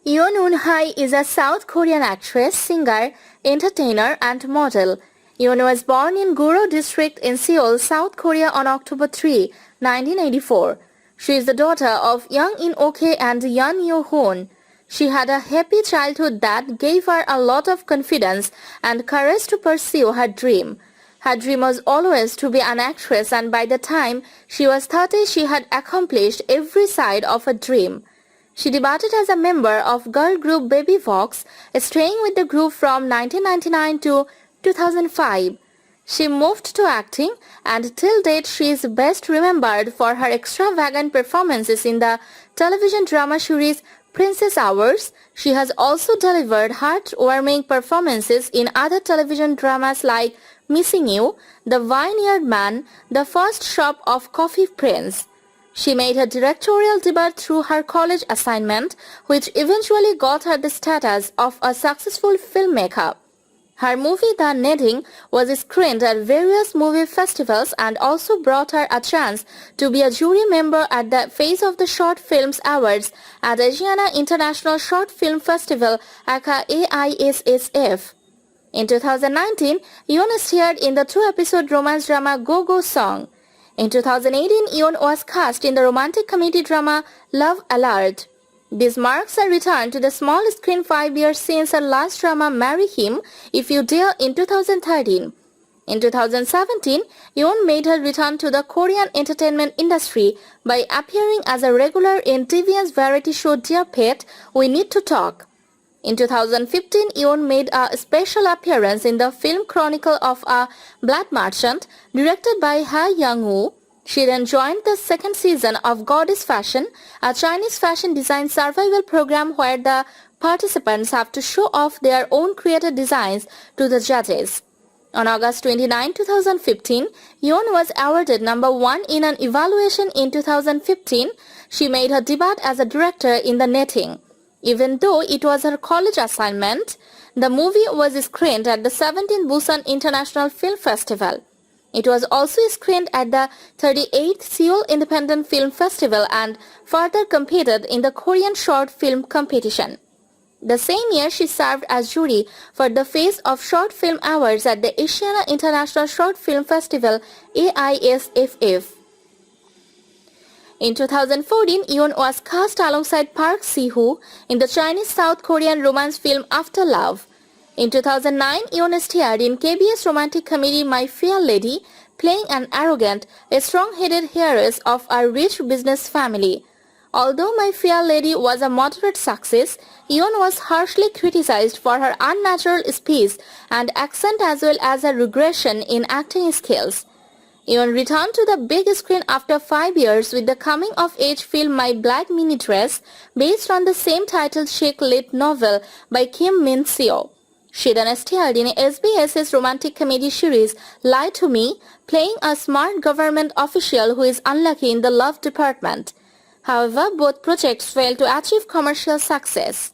Yoon Eun-hye is a South Korean actress, singer, entertainer and model. Yoon was born in Guro District in Seoul, South Korea on October 3, 1984. She is the daughter of Young In-ok and Yeon Yo-hoon. She had a happy childhood that gave her a lot of confidence and courage to pursue her dream. Her dream was always to be an actress, and by the time she was 30 she had accomplished every side of her dream. She debuted as a member of girl group Baby Vox, staying with the group from 1999 to 2005. She moved to acting, and till date she is best remembered for her extravagant performances in the television drama series Princess Hours. She has also delivered heartwarming performances in other television dramas like Missing You, The Vineyard Man, The First Shop of Coffee Prince. She made her directorial debut through her college assignment, which eventually got her the status of a successful filmmaker. Her movie The Netting was screened at various movie festivals and also brought her a chance to be a jury member at the Face of the Short Films Awards at Asiana International Short Film Festival aka AISSF. In 2019, Yoon starred in the 2-episode romance drama Go Go Song. In 2018, Yoon was cast in the romantic comedy drama Love Alert. This marks a return to the small screen 5 years since her last drama Marry Him If You Dare in 2013. In 2017, Yoon made her return to the Korean entertainment industry by appearing as a regular in TVN's variety show Dear Pet, We Need to Talk. In 2015, Yoon made a special appearance in the film Chronicle of a Blood Merchant, directed by Ha Young-woo. She then joined the second season of Goddess Fashion, a Chinese fashion design survival program where the participants have to show off their own created designs to the judges. On August 29, 2015, Yoon was awarded number 1 in an evaluation. In 2015, she made her debut as a director in The Netting. Even though it was her college assignment, the movie was screened at the 17th Busan International Film Festival. It was also screened at the 38th Seoul Independent Film Festival and further competed in the Korean Short Film Competition. The same year, she served as jury for the Face of Short Film Awards at the Asiana International Short Film Festival AISFF. In 2014, Yoon was cast alongside Park Si-hoo in the Chinese-South Korean romance film After Love. In 2009, Yoon starred in KBS romantic comedy My Fair Lady, playing an arrogant, strong-headed heiress of a rich business family. Although My Fair Lady was a moderate success, Yoon was harshly criticized for her unnatural speech and accent as well as her regression in acting skills. Yoon returned to the big screen after 5 years with the coming-of-age film My Black Mini Dress, based on the same titled chick-lit novel by Kim Min-seo. She then starred in SBS's romantic comedy series Lie to Me, playing a smart government official who is unlucky in the love department. However, both projects failed to achieve commercial success.